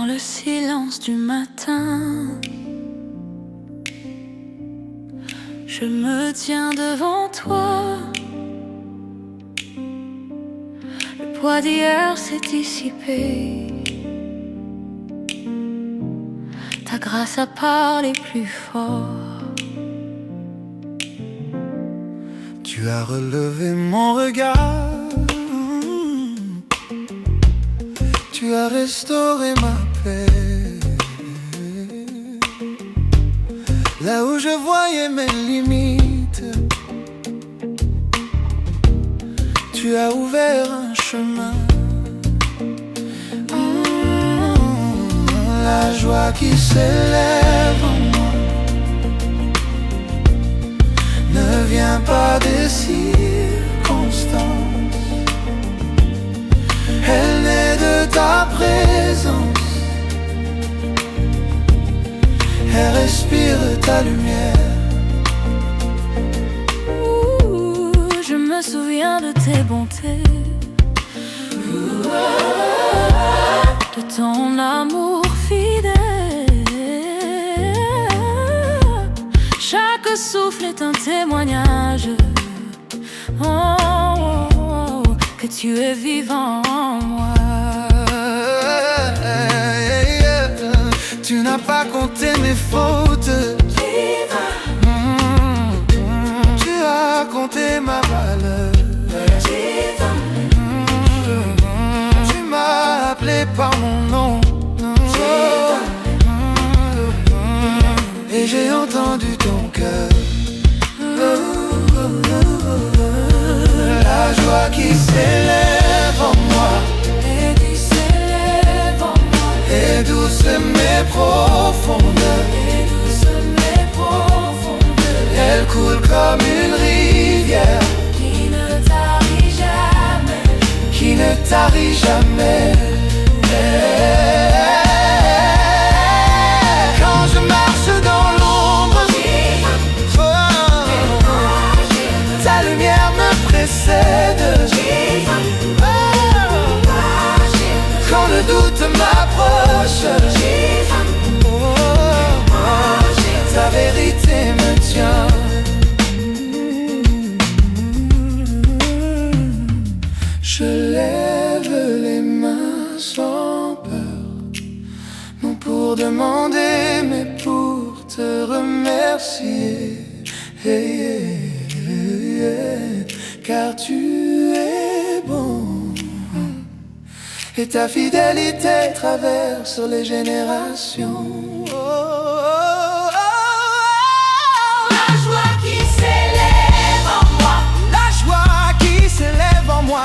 Dans le silence du matin, je me tiens devant toi. Le poids d'hier s'est dissipé. Ta grâce a parlé plus fort. Tu as relevé mon regard. Tu as restauré ma paix. Là où je voyais mes limites, tu as ouvert un chemin. La joie qui s'élève en moi ne vient pas des circonstances. Elle naît de ta présence. Elle respire ta lumière. Je me souviens de tes bontés, de ton amour fidèle. Chaque souffle est un témoignage, que tu es vivant en moi. Tu n'as pas compté mes fautes. Tu as compté ma valeur. Tu m'as appelé par mon nom. Et j'ai entendu ton cœur. La joie qui s'élève en moi est douce mais profonde. Elle coule comme une rivière Qui ne tarit jamais, qui ne tarit jamais. Quand je marche dans l'ombre, ta lumière me précède. Quand le doute m'approche, ta vérité me tient. Je lève les mains sans peur, non pour demander mais pour te remercier. Car tu es bon et ta fidélité traverse les générations. La joie qui s'élève en moi, La joie qui s'élève en moi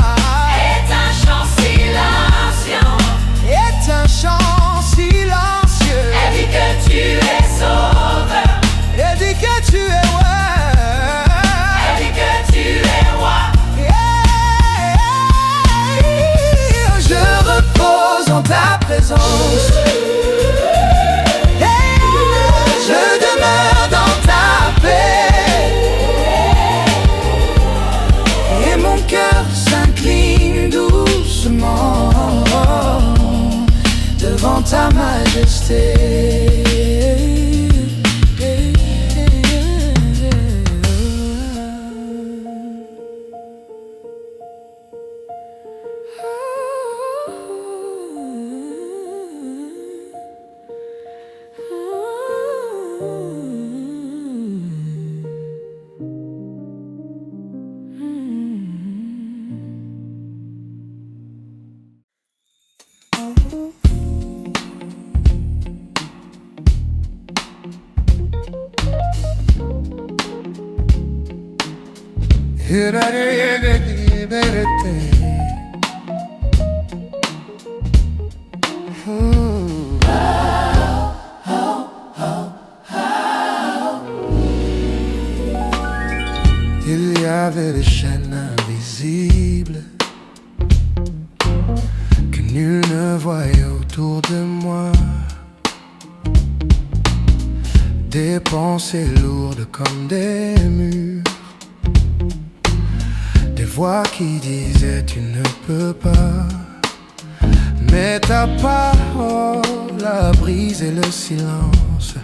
est un chant silencieux. est un chant silencieux. Elle dit que tu es sauveur, Elle dit que tu es elle dit que tu es roi. Je repose en ta présence. Je demeure dans ta paix. Et mon cœur s'incline doucement devant ta majesté. Il y avait des chaînes invisibles que nul ne voyait autour de moi. Des pensées lourdes comme des murs, des voix qui disaient tu ne peux pas. Mais ta parole a brisé le silence,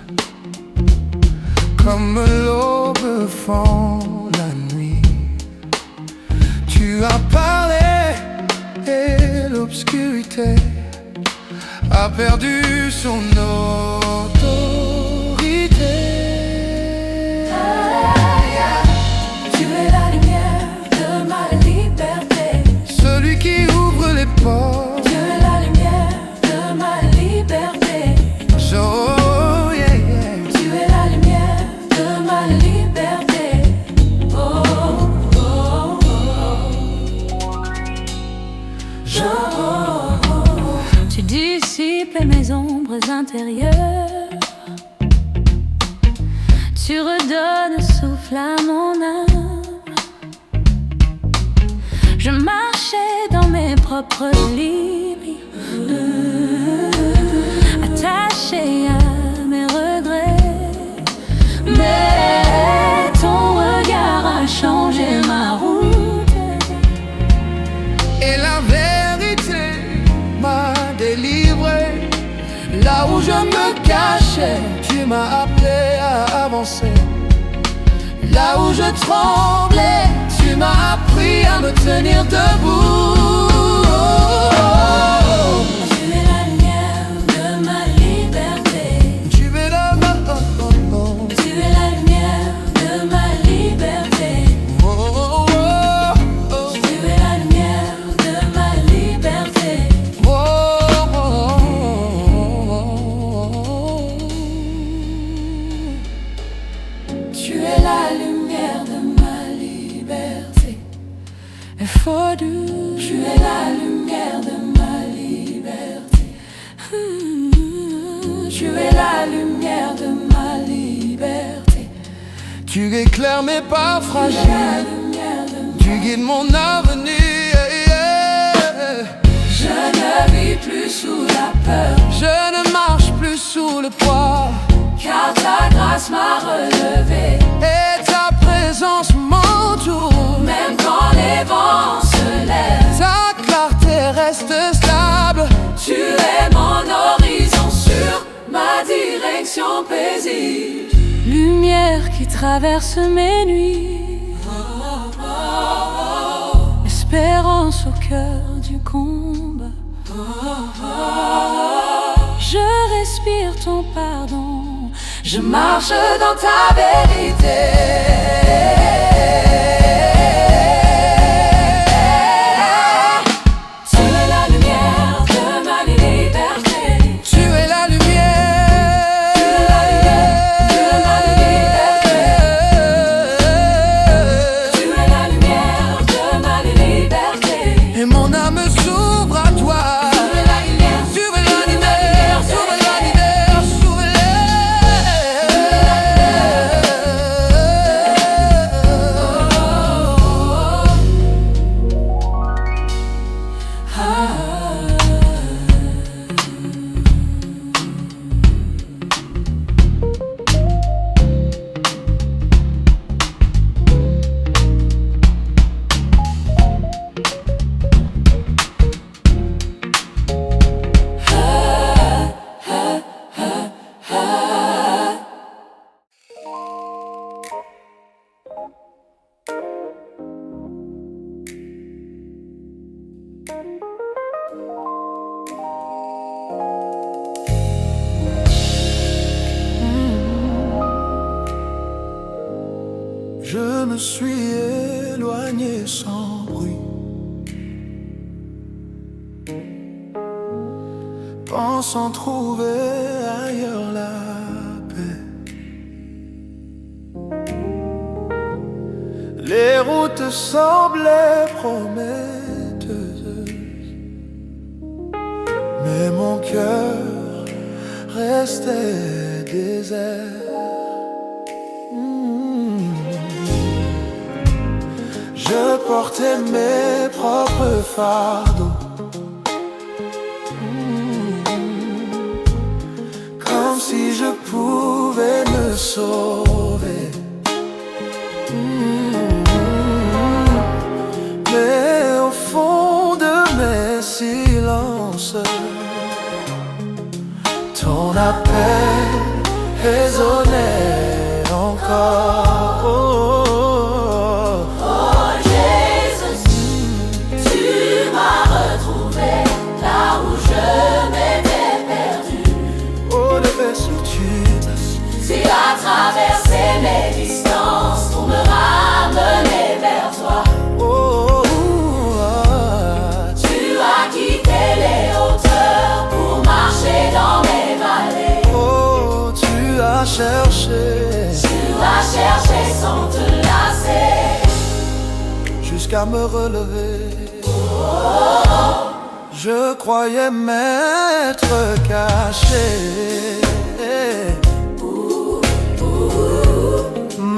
comme l'aube fend la nuit. Tu as parlé et l'obscurité a perdu son autorité. Tu es la lumière de ma liberté. Celui qui ouvre les portes. Tu es la lumière de ma liberté. Oh yeah, yeah. Tu es la lumière de ma liberté. Oh, oh, oh, oh. Tu dissipes mes ombres intérieures. Tu redonnes souffle à mon âme. Je marchais dans mes propres limites, attaché à mes regrets. Mais ton regard a changé ma route. Et la vérité m'a délivré. Là où je me cachais, tu m'as appelé à avancer. Là où je tremblais, tu m'as appris à me tenir debout. Tu es la lumière de ma liberté. Tu es la Tu es la lumière de ma liberté. oh, oh, oh. Tu es la lumière de ma liberté. Oh, oh, oh. Tu es la lumière de ma liberté. Et Fodou, tu es la lumière de ma liberté. Tu es la lumière de ma liberté. Tu éclaires mes pas Tu es la fragiles. lumière de Tu guides mon avenir. Je ne vis plus sous la peur, Je ne marche plus sous le poids. car ta grâce m'a relevé. Et ta présence m'entoure. Même quand les vents se lèvent, Ta clarté reste stable. tu es mon horizon sur ma direction paisible. Lumière qui traverse mes nuits, espérance au cœur du combat. Je respire ton pardon, je marche dans ta vérité. Tu es la lumière de ma liberté. Tu es la lumière. Tu es la lumière de ma liberté. Tu es la lumière de ma liberté. Et mon âme s'ouvre à toi. Tu es la lumière, Tu es la lumière. Tu es la lumière. Tu es Je me suis éloigné sans bruit, pensant trouver ailleurs la paix. Les routes semblaient prometteuses, mais mon cœur restait désert. Je portais mes propres fardeaux, comme si je pouvais me sauver. Mais au fond de mes silences, résonnait encore. Oh Jésus, tu m'as retrouvé là où je m'étais perdu. Oh, le vaisseau, Tu as traversé les distances pour me ramener vers toi. oh, Tu as quitté les hauteurs pour marcher dans les vallées. oh, tu as cherché sans te lasser, jusqu'à me relever. Je croyais m'être caché,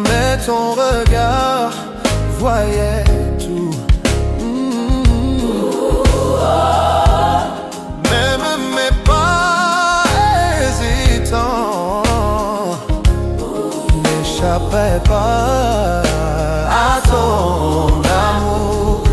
mais ton regard voyait tout. Même mes pas hésitants n'échappaient pas à ton amour.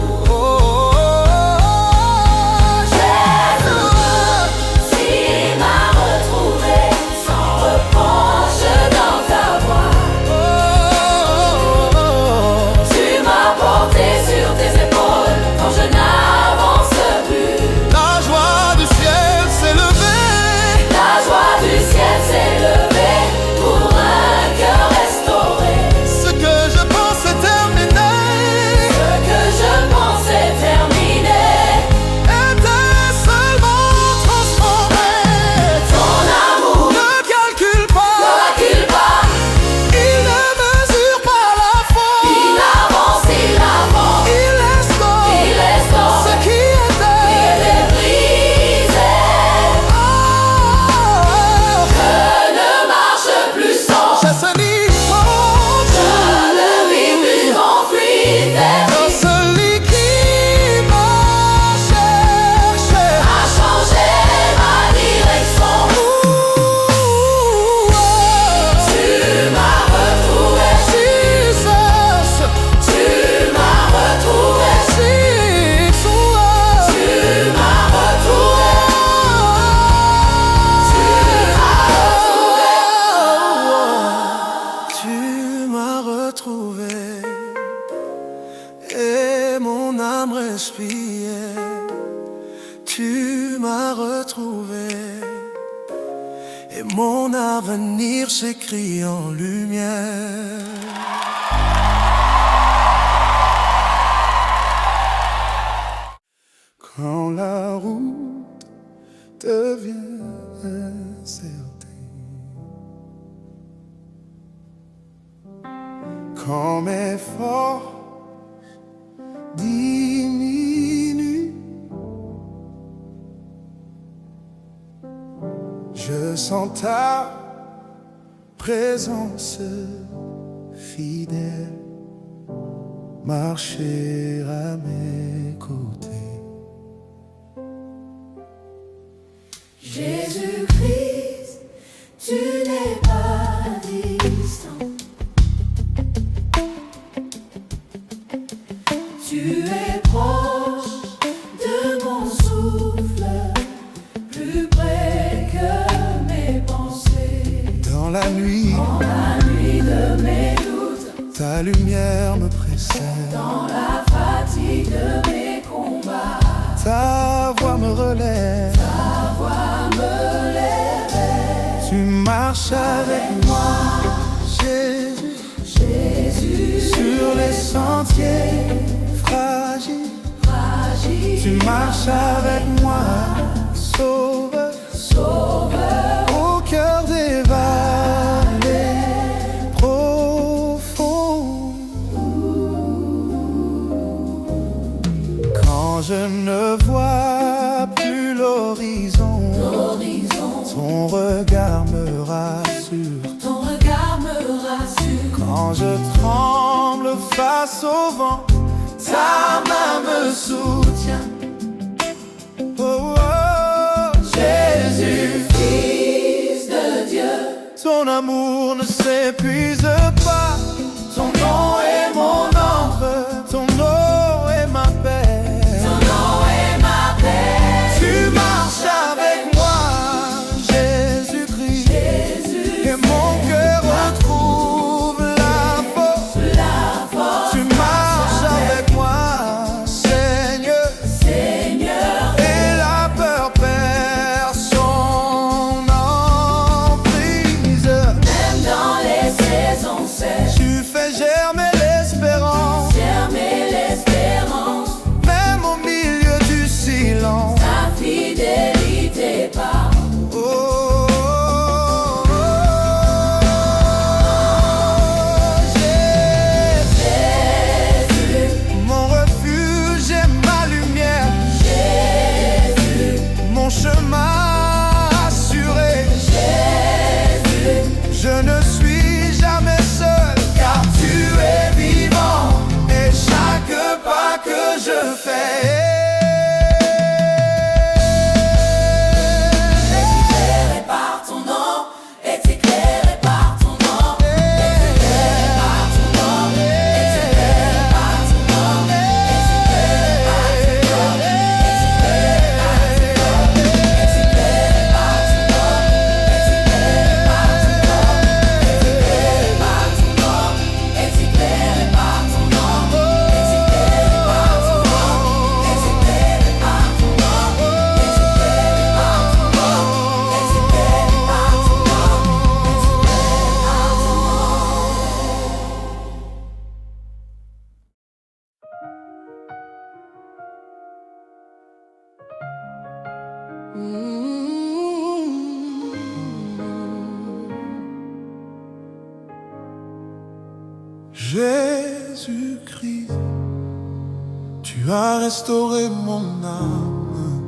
Et mon âme respirait. Tu m'as retrouvé, et mon avenir s'écrit en lumière. Quand la route devient incertaine, quand mes forces diminuent, je sens ta présence fidèle marcher à mes côtés. Jésus-Christ, tu n'es pas distant. Tu es proche de mon souffle, plus près que mes pensées. Dans la nuit de mes doutes, ta lumière me précède. dans la fatigue de mes combats, Ta voix me relève. Tu marches avec moi, Jésus, sur les sentiers fragiles. Tu marches avec moi, Sauveur, au cœur des vallées profondes. Quand je ne vois plus l'horizon, ton regard me rassure. Quand je tremble face au vent, ta main me soutient. Oh, oh, Jésus, Fils de Dieu, ton amour ne s'épuise pas. Ton nom est mon ombre, ton nom est ma paix. ton nom est ma paix. Tu marches avec moi, Jésus-Christ, et mon Jésus-Christ, tu as restauré mon âme,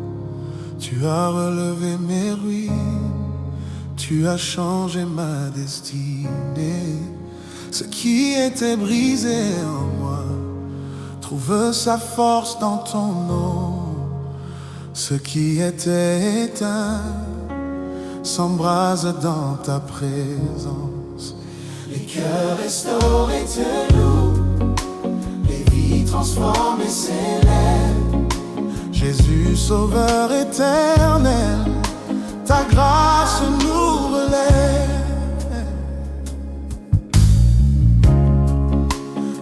tu as relevé mes ruines, tu as changé ma destinée. Ce qui était brisé en moi trouve sa force dans ton nom. Ce qui était éteint s'embrase dans ta présence. Les cœurs restaurés te louent, les vies transformées s'élèvent. Jésus, sauveur éternel, ta grâce nous relève.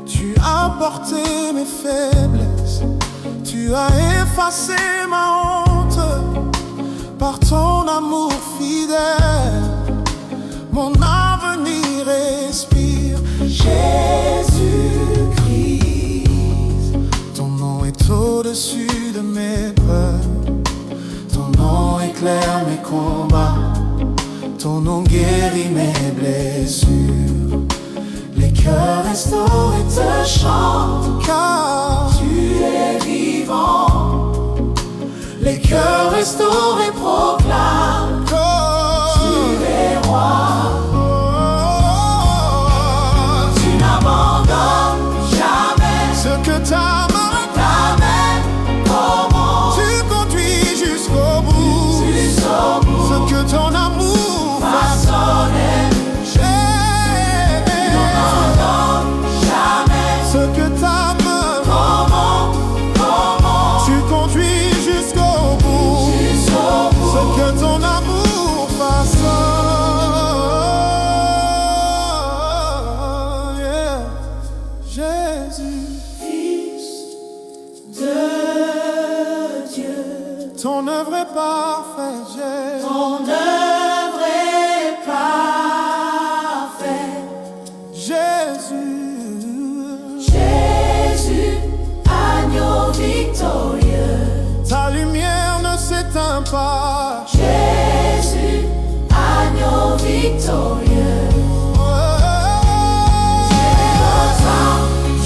Tu as porté mes faiblesses, tu as effacé ma honte. Par ton amour fidèle, mon avenir respire. Jésus-Christ, ton nom est au-dessus de mes peurs. Ton nom éclaire mes combats, ton nom guérit mes blessures. Les cœurs restaurés te chantent, car tu es vivant. Les cœurs restaurés proclament, tu es roi. Tu n'abandonnes jamais ce que ta main t'amène. Comment tu conduis jusqu'au bout, ce que ton amour façonne. Tu n'abandonnes jamais ce que ta main. Comment tu conduis jusqu'au bout, ce que ton amour façonne. Yeah. Jésus, Fils de Dieu, ton œuvre est parfaite, Jésus. Ton œuvre est parfaite, Jésus. Jésus, agneau victorieux, ta lumière ne s'éteint pas. Jésus, agneau victorieux.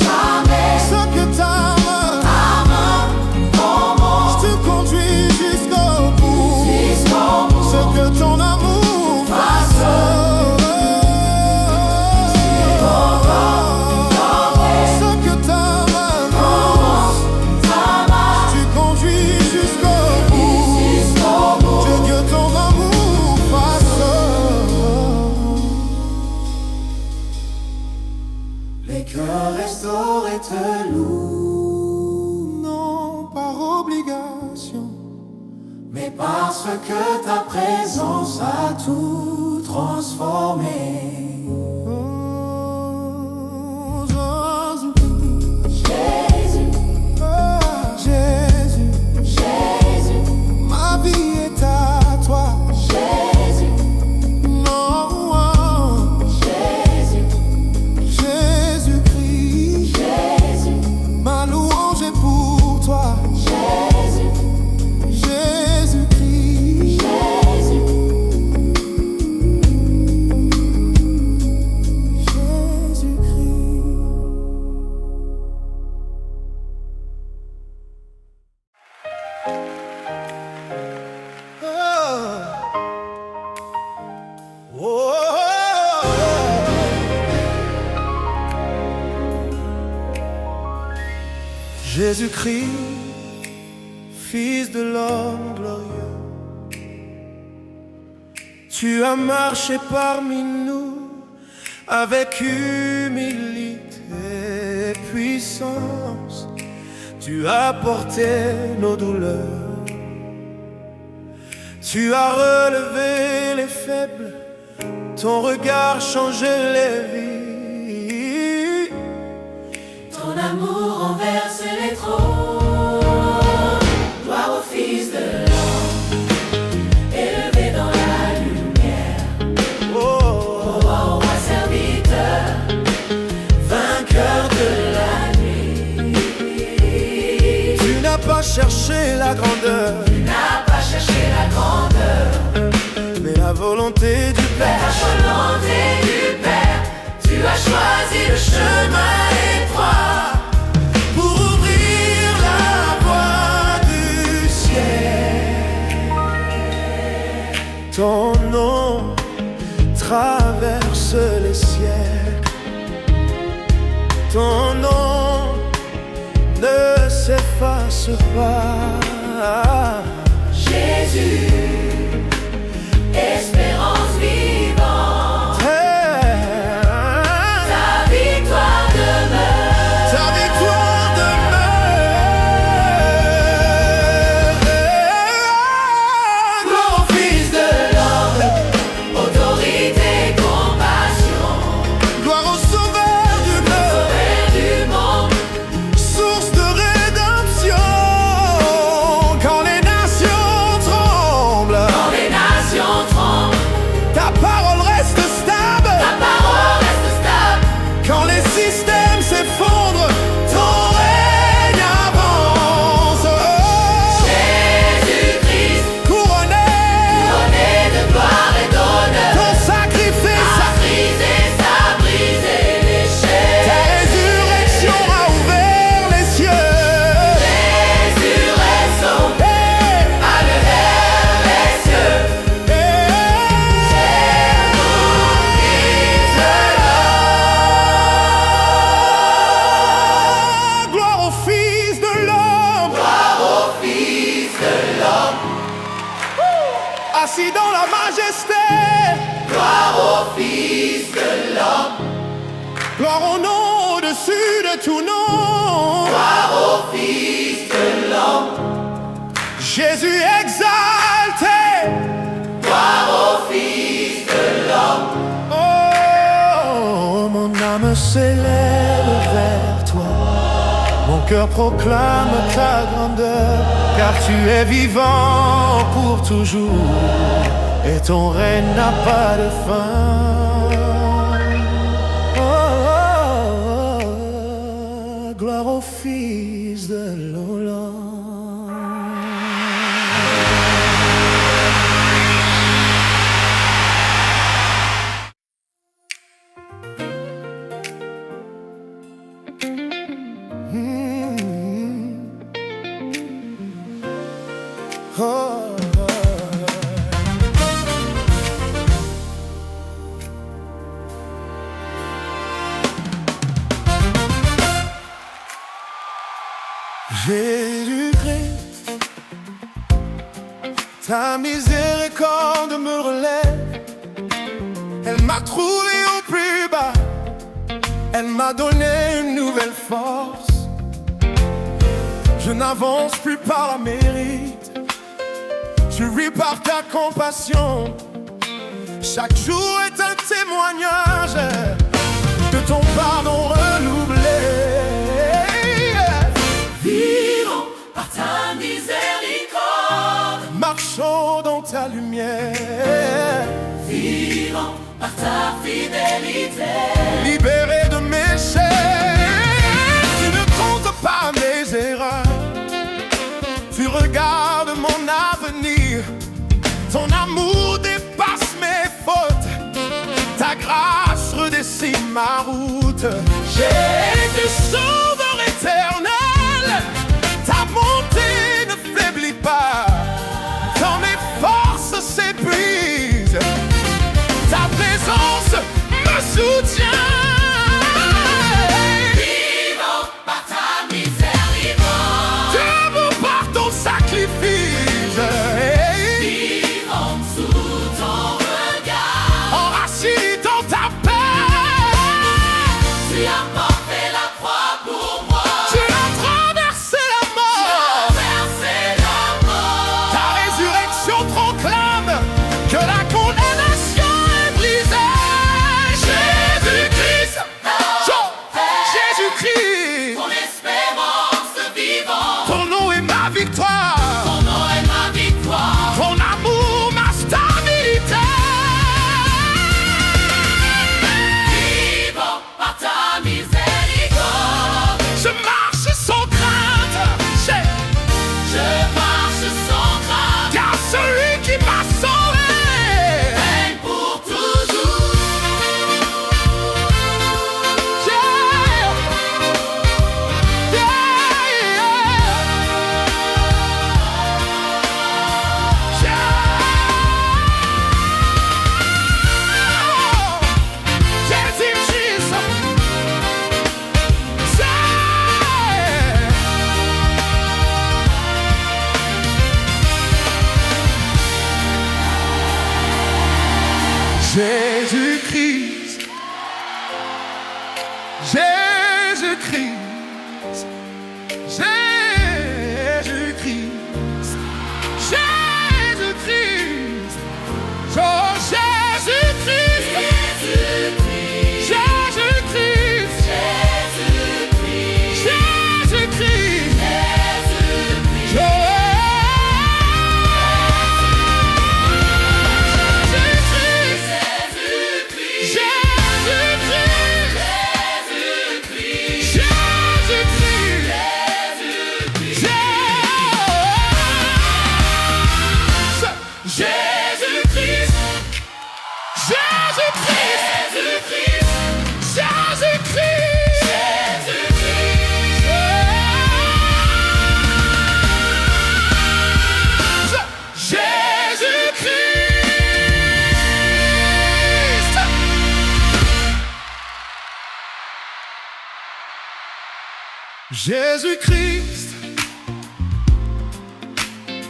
Jamais ce que ta main commence, tu conduis jusqu'au bout, ce que ton amour façonne. Ce que ta main commence, tu conduis jusqu'au bout, ce que ton amour façonne. Les cœurs restaurés te louent, non par obligation, mais parce que ta présence a tout transformé. Oh, Jésus, Jésus, Jésus, ma vie est à toi. Jésus, non, Jésus, Jésus-Christ, Jésus, ma louange est pour toi. Jésus, Jésus-Christ, Jésus, Jésus-Christ. Oh. Oh. Jésus-Christ, Fils de l'homme glorieux, tu as marché parmi nous avec humilité et puissance. Tu as porté nos douleurs, tu as relevé les faibles, ton regard changeait les vies. Ton amour renverse les trônes. Gloire au Fils de l'homme, élevé dans la lumière. Oh, Roi, roi serviteur, vainqueur de la nuit. tu n'as pas cherché la grandeur, Tu n'as pas cherché la grandeur, mais la volonté du mais Père. la volonté du Père. Tu as choisi le chemin étroit pour ouvrir la voie du ciel. Ton nom traverse les siècles. Ton nom ne s'efface pas. Jésus, espérance vivante, ta victoire demeure. Ta victoire demeure. Gloire au Fils de l'homme, autorité, compassion. Gloire au Sauveur du monde, source de rédemption. Quand les nations tremblent, ta parole reste stable. Quand les systèmes s'effondrent, ton règne avance. Jésus-Christ, Couronné de gloire et d'honneur, ton sacrifice, a brisé les chaînes. ta résurrection a ouvert les cieux. Résurrection, Hey, a levé les cieux. hey, gloire au Fils de l'homme, assis dans la majesté. Gloire au Fils de l'homme, Gloire au nom au-dessus de tout nom. gloire au Fils de l'homme, Jésus exalté. gloire au Fils de l'homme. Oh, mon âme s'élève vers toi. Mon cœur proclame ta grandeur, car tu es vivant pour toujours, et ton règne n'a pas de fin. Oh, oh, oh, gloire au Fils de l'homme. Oh, Jésus-Christ, ta miséricorde me relève. Elle m'a trouvé au plus bas, elle m'a donné une nouvelle force. Je n'avance plus par la mérite, je vis par ta compassion. Chaque jour est un témoignage de ton pardon renouvelé. Vivons par ta miséricorde, Marchons dans ta lumière, vivons par ta fidélité. libéré de mes chaînes. Tu ne comptes pas mes erreurs, tu regardes mon avenir. Ton amour dépasse mes fautes, ta grâce redessine ma route. J'ai été sauveur éternel, ta bonté ne faiblit pas. Quand mes forces s'épuisent, ta présence me soutient. Vivons par ta miséricorde, Debout par ton sacrifice, vivons sous ton regard. enraciné dans ta paix. Tu as porté la croix Jésus-Christ,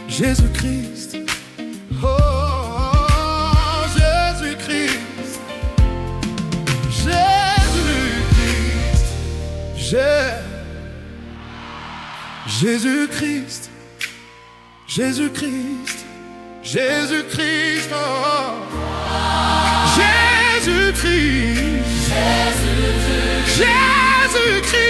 Jésus-Christ, oh Jésus-Christ, Jésus-Christ, Jésus-Christ, Jésus-Christ, Jésus-Christ, Jésus-Christ, oh Jésus-Christ, Jésus-Christ, Jésus-Christ, Jésus-Christ, Jésus-Christ, oh Jésus-Christ, Jésus-Christ.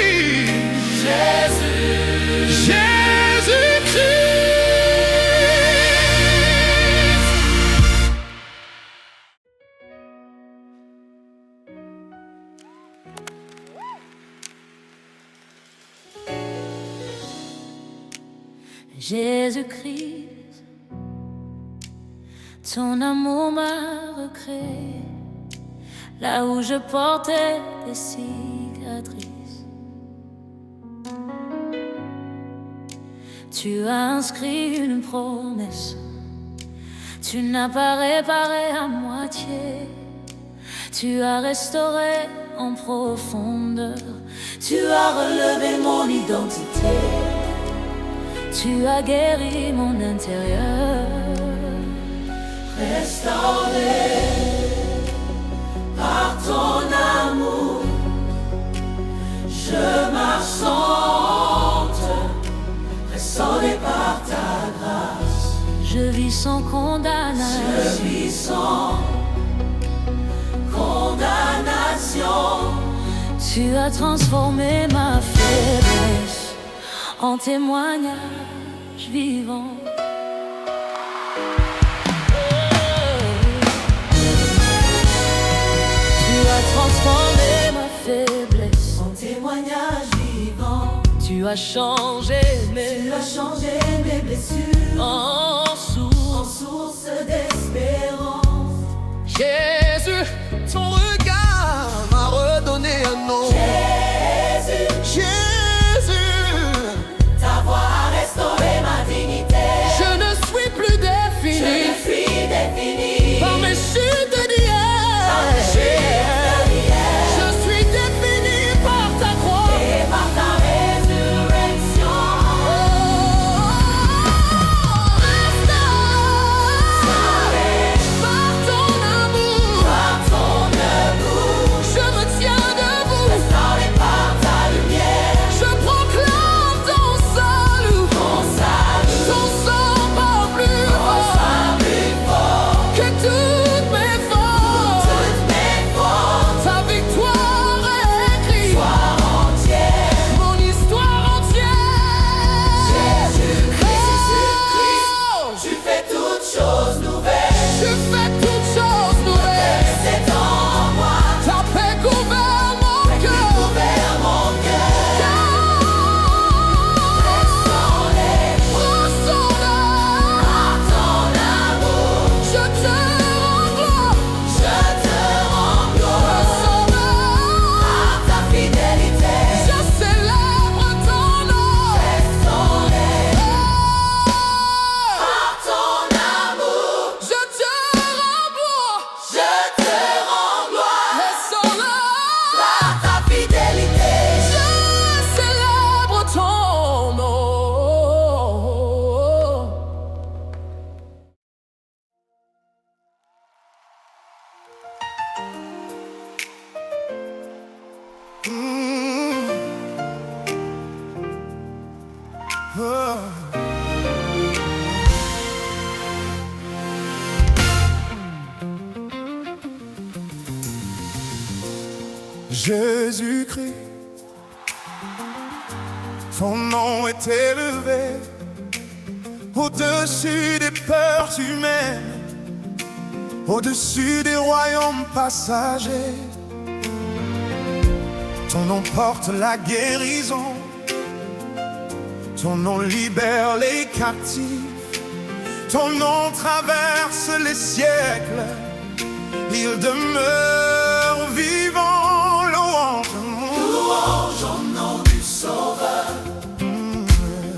Jésus-Christ, ton amour m'a recréé là où je portais des cicatrices. Tu as inscrit une promesse, tu n'as pas réparé à moitié, tu as restauré en profondeur, tu as relevé mon identité, tu as guéri mon intérieur. Restauré par ton amour, je marche sans restauré par ta grâce, je vis sans condamnation, je vis sans condamnation. Tu as transformé ma faiblesse en témoignage vivant. Tu as transformé ma faiblesse en témoignage vivant. Tu as changé mes blessures en source d'espérance. Jésus, ton regard m'a redonné un nom. Jésus, ta voix a restauré ma dignité. je ne suis plus défini par mes chutes d'hier. Je suis défini par ta croix Et par ta résurrection, par ton amour. Je me tiens debout. Oh. Jésus-Christ, ton nom est élevé au-dessus des peurs humaines, au-dessus des royaumes passagers. Ton nom porte la guérison, ton nom libère les captifs, ton nom traverse les siècles, il demeure vivant. Louange au nom du Sauveur,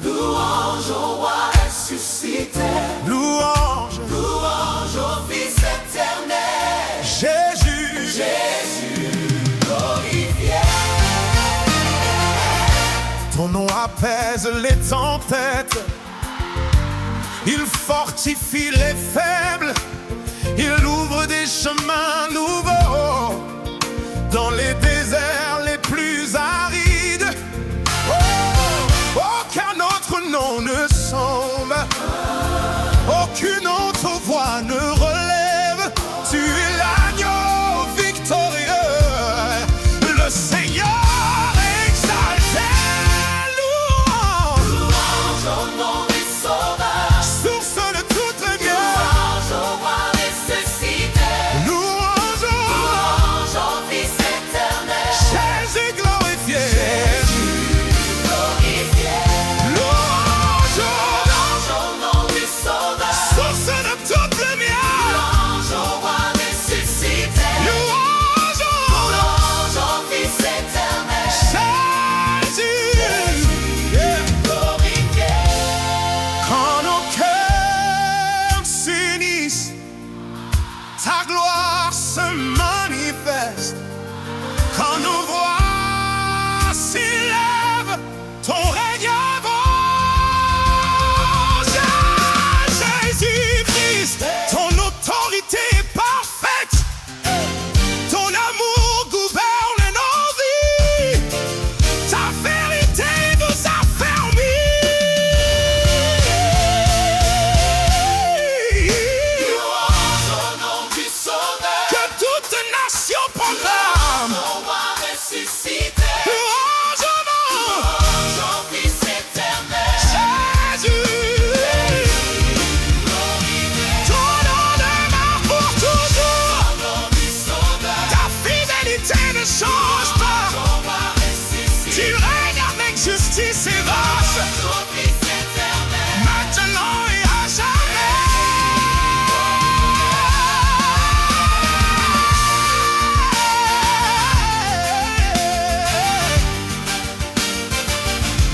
louange au roi ressuscité, Louange, louange au Fils éternel, Jésus, Jésus glorifié. ton nom apaise les tempêtes, il fortifie les faibles, il ouvre des chemins nouveaux dans les déserts les plus arides. Oh, aucun autre nom ne semble, aucune autre voix ne relève. Tu es l'agneau victorieux, le Seigneur exalté. Louange, Louange au nom du Sauveur, source de toute lumière. louange au roi ressuscité, Louange, louange au Fils éternel, Jésus glorifié. glorifié. Louange, Louange au nom du Sauveur, source de toute lumière. louange au roi ressuscité, Louange, louange au Fils éternel, Jésus. Yeah. glorifié. Quand nos cœurs s'unissent, ta gloire se manifeste. Quand nos voix s'élèvent, ton règne avance. Jésus-Christ, ton autorité est parfaite. Ton amour gouverne nos vies. Ta vérité nous affermit. Louange au nom du Sauveur, Que toute nation proclame. au roi ressuscité, Louange au nom louange au Fils éternel, Jésus. Ton nom demeure pour toujours. au nom du Sauveur, Ta fidélité ne change pas. au roi ressuscité, Tu règnes avec justice et grâce, au Fils éternel, maintenant et à jamais.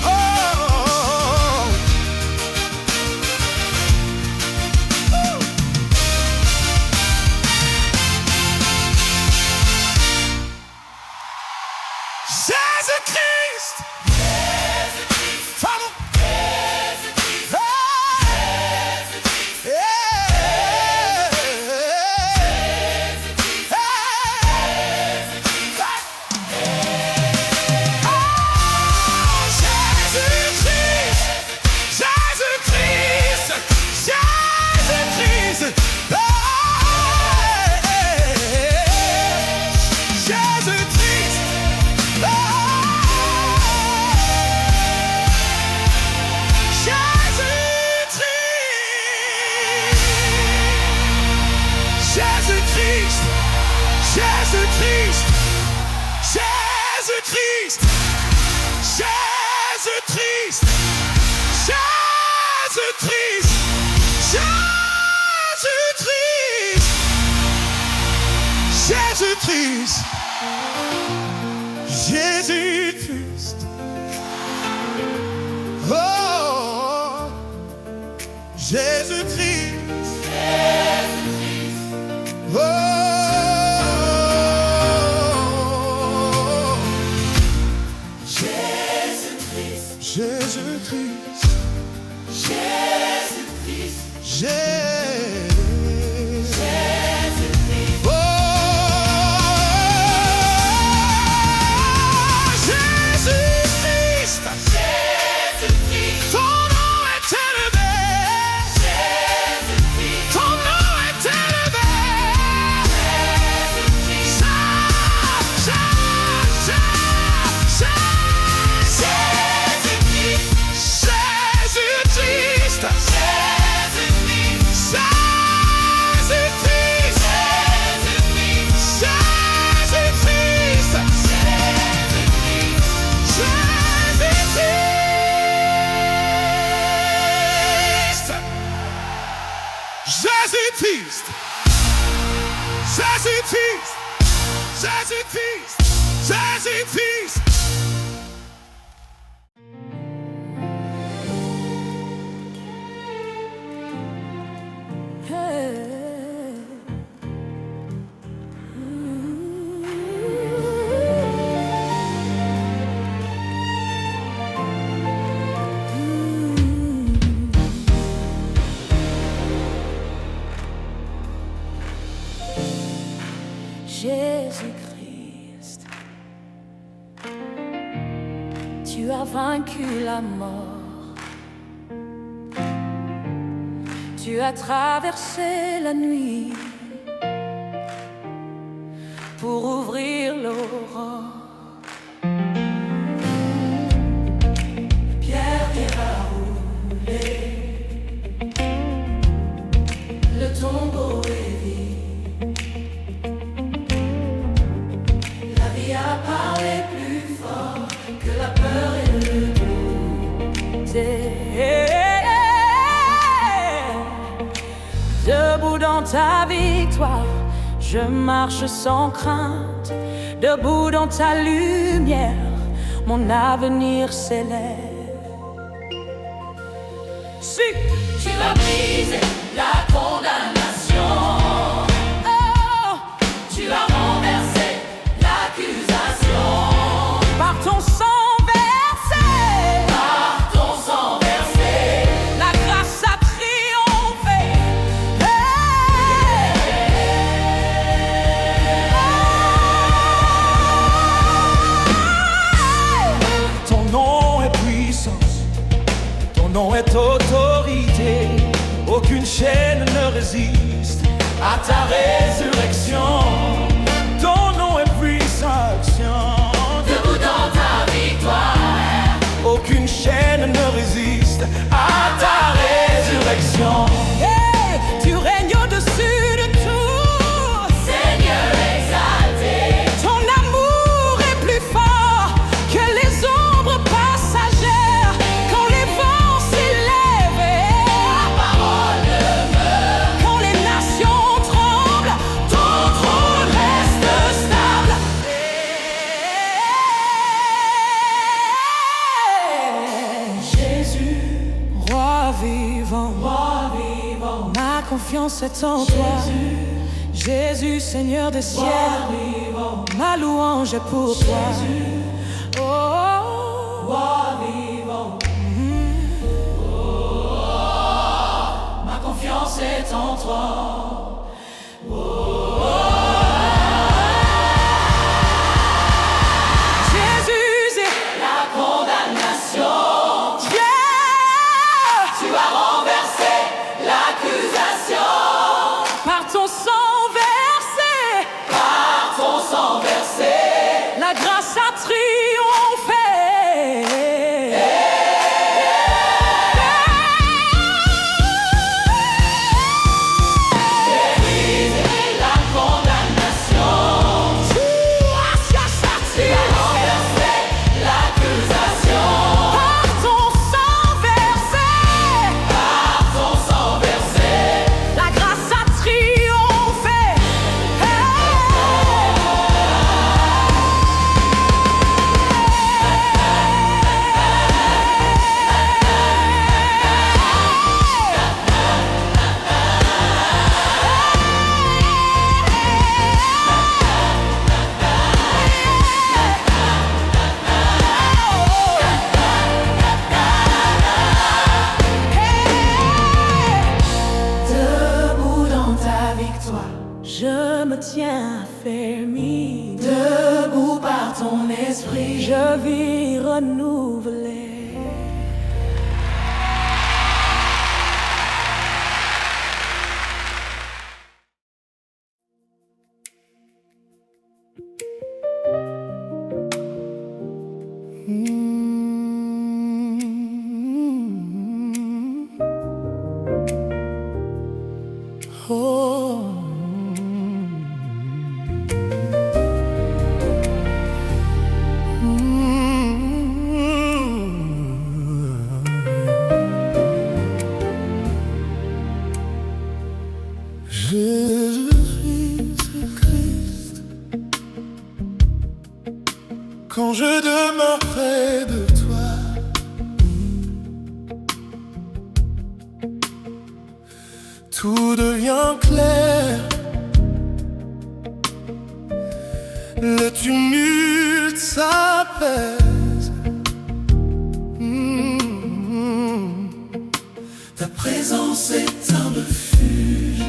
Oh. Jésus-Christ. Pardon. Jésus-Christ, Jésus-Christ, Jésus-Christ, Jésus-Christ, Jésus-Christ, oh, Jésus-Christ, oh, Jésus-Christ, Jésus-Christ, Jésus-Christ, Jésus-Christ, oh, Jésus-Christ, Jésus-Christ, ton it is. Says it is. Says it is. Says it is. Jésus-Christ, tu as vaincu la mort, tu as traversé la nuit pour ouvrir l'aurore. Pierre ira rouler, le tombeau est vide. A parlé plus fort que la peur et le doute. Debout dans ta victoire, je marche sans crainte. Debout dans ta lumière, mon avenir s'élève. Si tu as brisé la condamnation, oh, tu as renversé l'accusation. Par ton sang versé, par ton sang versé, la grâce a triomphé. Ton nom est puissance, ton nom est autorité. Aucune chaîne ne résiste à ta résurrection. Ton nom est puissance. Debout dans ta victoire, aucune chaîne ne résiste à ta résurrection. Hey, tu règnes au-dessus de tout, Seigneur exalté. Ton amour est plus fort que les ombres passagères. Quand les vents s'élèvent, ta parole demeure. Quand les nations tremblent, ton trône reste stable. Jésus, roi vivant, ma confiance est en toi. Jésus, Seigneur des cieux, ma louange est pour toi. Oh, roi vivant, ma confiance est en toi. Jésus est la condamnation. Tu as renversé l'accusation. Par ton sang versé, par ton sang versé, la grâce a triomphé. Brisé la condamnation. Tu as renversé l'accusation. Par ton sang versé, par ton sang versé, la grâce a triomphé. Debout dans ta victoire, je me tiens affermi. Debout par ton esprit, je vis renouvelé. Oh. tout devient clair. Le tumulte s'apaise. Ta présence est un refuge,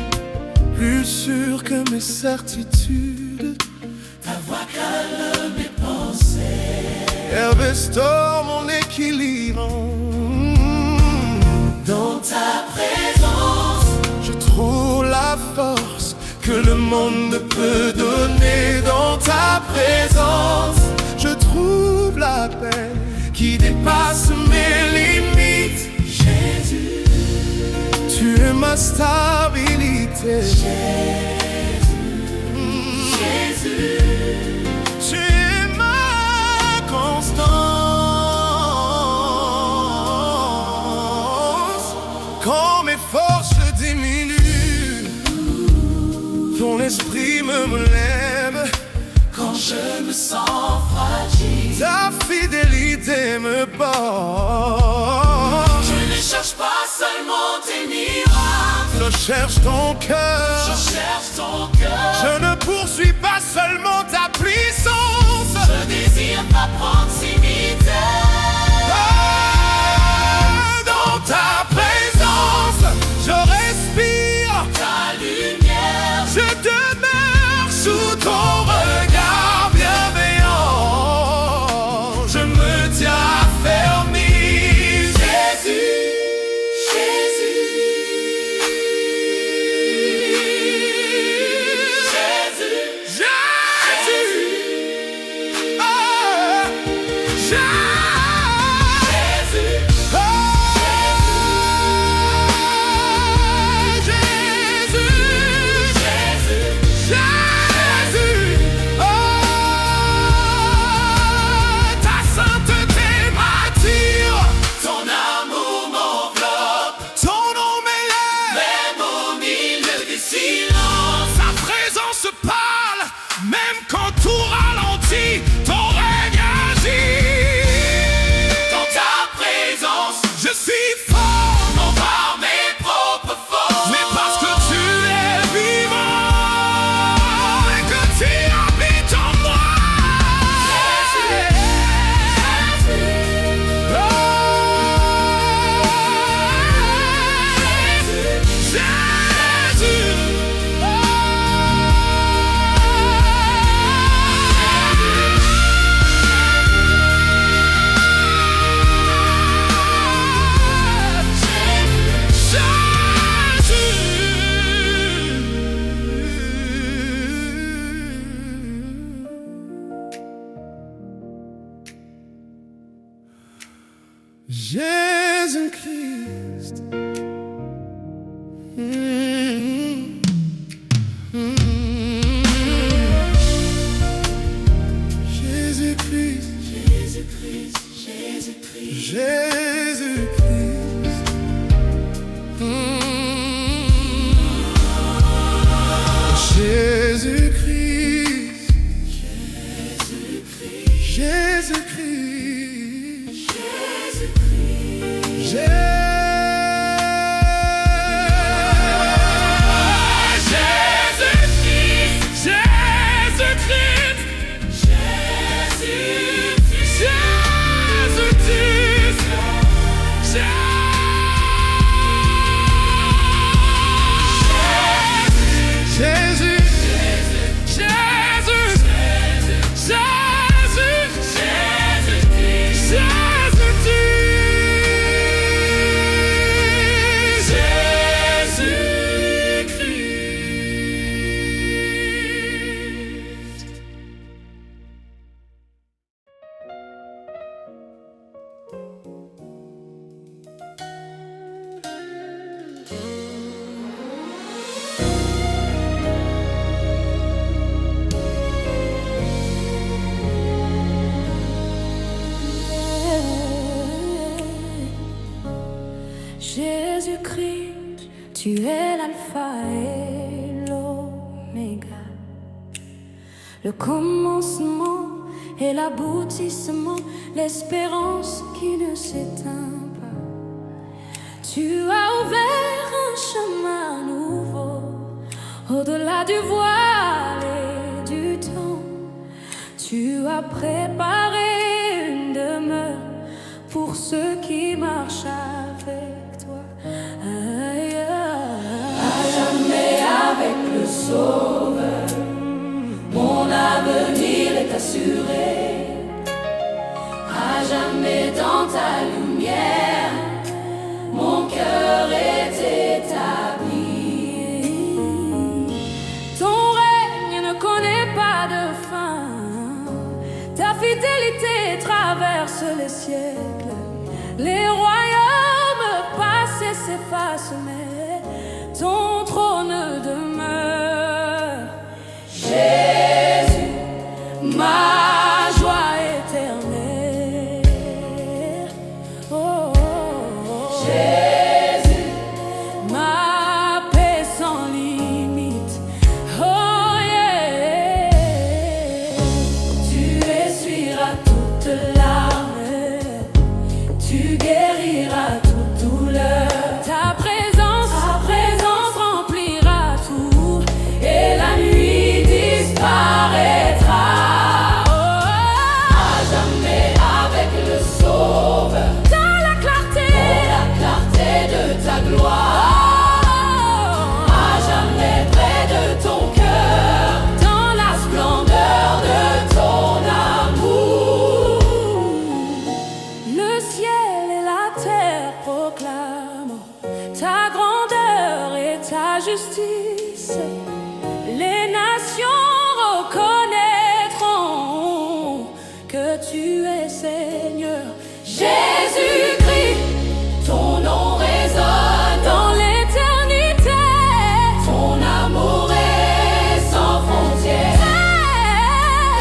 plus sûr que mes certitudes. Ta voix calme mes pensées et restaure mon équilibre. Dans ta présence, je trouve la force que le monde ne peut donner. Dans ta présence, je trouve la paix qui dépasse mes limites. Jésus, tu es ma stabilité. Jésus, tu es ma constance. Quand mes forces diminuent, ton esprit me relève. Quand je me sens fragile, ta fidélité me porte. Je ne cherche pas seulement tes miracles, je cherche ton cœur. Je cherche ton cœur. Je ne poursuis pas seulement ta puissance, je désire t'apprendre s'imiter. Dans ta présence, je respire ta lumière. Je demeure sous ton regard bienveillant. Je me tiens affermi. Jésus, Jésus, Jésus, Jésus, oh, Jésus, oh, Jésus, oh, ta sainteté m'attire, ton amour m'enveloppe, ton nom m'élève, même au milieu des silences. Sa présence parle, même quand tout ralentit, ton règne agit. Dans ta présence, je suis fort, non par mes propres forces, mais parce que tu es vivant et que tu habites en moi. Jésus, oh, Jésus, Jésus-Christ. Jésus-Christ, Jésus-Christ, Jésus-Christ, Jésus-Christ. Jésus-Christ, Jésus-Christ, Jésus-Christ. Jésus-Christ, tu es l'alpha et l'oméga, le commencement et l'aboutissement, l'espérance qui ne s'éteint pas. Tu as ouvert un chemin à nous. Au-delà du voile et du temps, tu as préparé une demeure pour ceux qui marchent avec toi. Aïe, À jamais avec le Sauveur, mon avenir est assuré. À jamais dans ta lumière, mon cœur est établi. Ton règne ne connaît pas de fin, ta fidélité traverse les siècles. Les royaumes passent et s'effacent, mais ton trône demeure. Jésus, Ma joie éternelle. Oh, oh, oh. Jésus, Ma paix sans limite. Oh yeah. tu essuieras toute larme, tu guériras toute douleur. Ta présence remplira tout. Et la nuit disparaîtra. À jamais avec le Sauveur, Dans la clarté, la clarté de ta gloire. À jamais près de ton cœur, dans la splendeur de ton amour. le ciel et la terre proclament ta grandeur et ta justice. Les nations reconnaîtront que tu es Seigneur. Jésus-Christ, ton nom résonne Dans l'éternité, ton amour est sans frontières.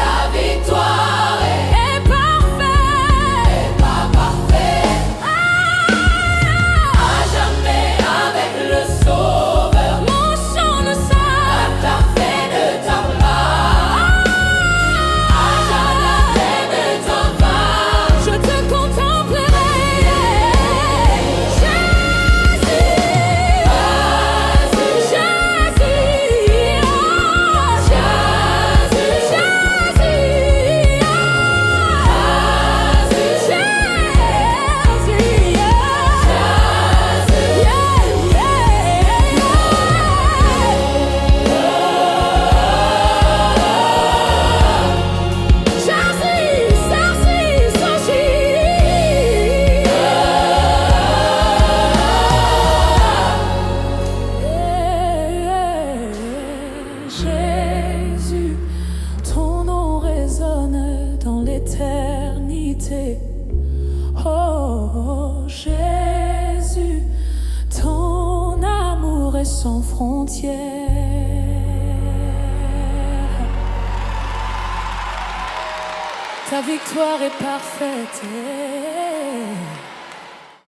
Ta victoire est parfait. est pas parfaite. À jamais avec le Sauveur, Mon chant ne s'arrête. la clarté de ta gloire. À jamais de ta part, Je te contemplerai. Jésus, ton nom résonne dans l'éternité. Oh, Jésus, ton amour est sans frontières. Ta victoire est parfaite.